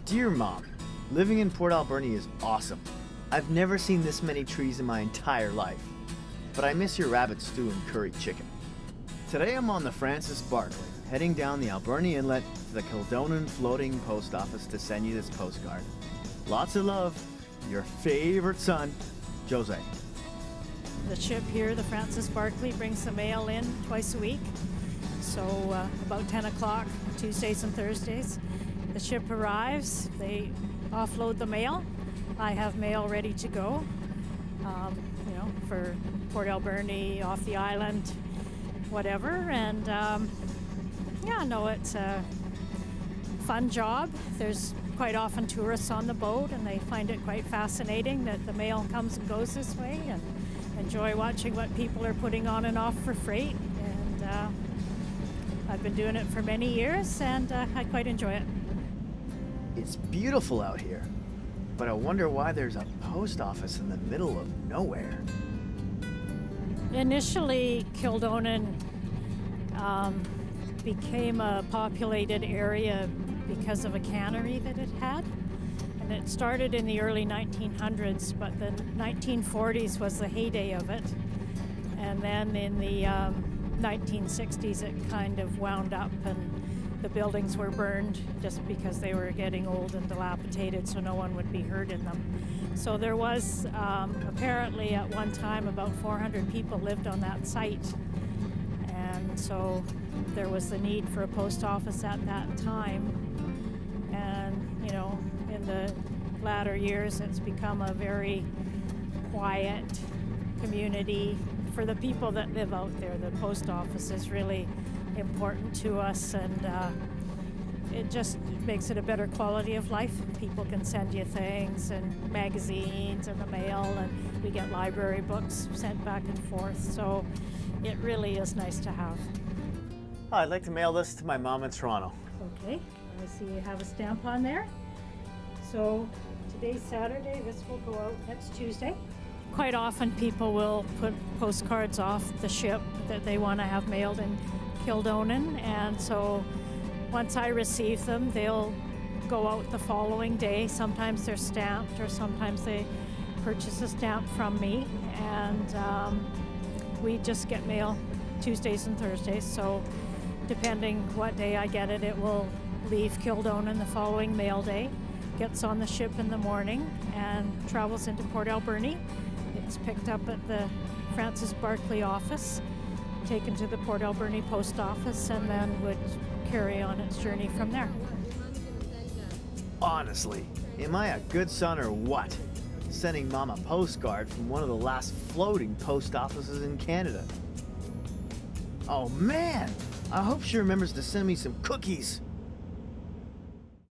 Dear Mom, living in Port Alberni is awesome. I've never seen this many trees in my entire life. But I miss your rabbit stew and curry chicken. Today I'm on the Frances Barkley, heading down the Alberni Inlet to the Kildonan floating post office to send you this postcard. Lots of love, your favorite son, Jose. The ship here, the Frances Barkley, brings the mail in twice a week. So about 10 o'clock, Tuesdays and Thursdays. The ship arrives, they offload the mail. I have mail ready to go, for Port Alberni, off the island, whatever. And it's a fun job. There's quite often tourists on the boat, and they find it quite fascinating that the mail comes and goes this way, and enjoy watching what people are putting on and off for freight. And I've been doing it for many years, and I quite enjoy it. It's beautiful out here, but I wonder why there's a post office in the middle of nowhere. Initially, Kildonan became a populated area because of a cannery that it had. And it started in the early 1900s, but the 1940s was the heyday of it. And then in the 1960s, it kind of wound up, and the buildings were burned just because they were getting old and dilapidated, so no one would be hurt in them. So there was apparently at one time about 400 people lived on that site. And so there was the need for a post office at that time. And, in the latter years, it's become a very quiet community for the people that live out there. The post office is really important to us, and it just makes it a better quality of life. People can send you things and magazines and the mail, and we get library books sent back and forth, so it really is nice to have. Oh, I'd like to mail this to my mom in Toronto. Okay, I see you have a stamp on there. So today's Saturday, this will go out next Tuesday. Quite often people will put postcards off the ship that they want to have mailed in Kildonan, and so once I receive them, they'll go out the following day. Sometimes they're stamped, or sometimes they purchase a stamp from me, and we just get mail Tuesdays and Thursdays, so depending what day I get it, it will leave Kildonan the following mail day, gets on the ship in the morning, and travels into Port Alberni. It's picked up at the Frances Barkley office, taken to the Port Alberni post office, and then would carry on its journey from there. Honestly, am I a good son or what? Sending Mom a postcard from one of the last floating post offices in Canada. Oh man, I hope she remembers to send me some cookies.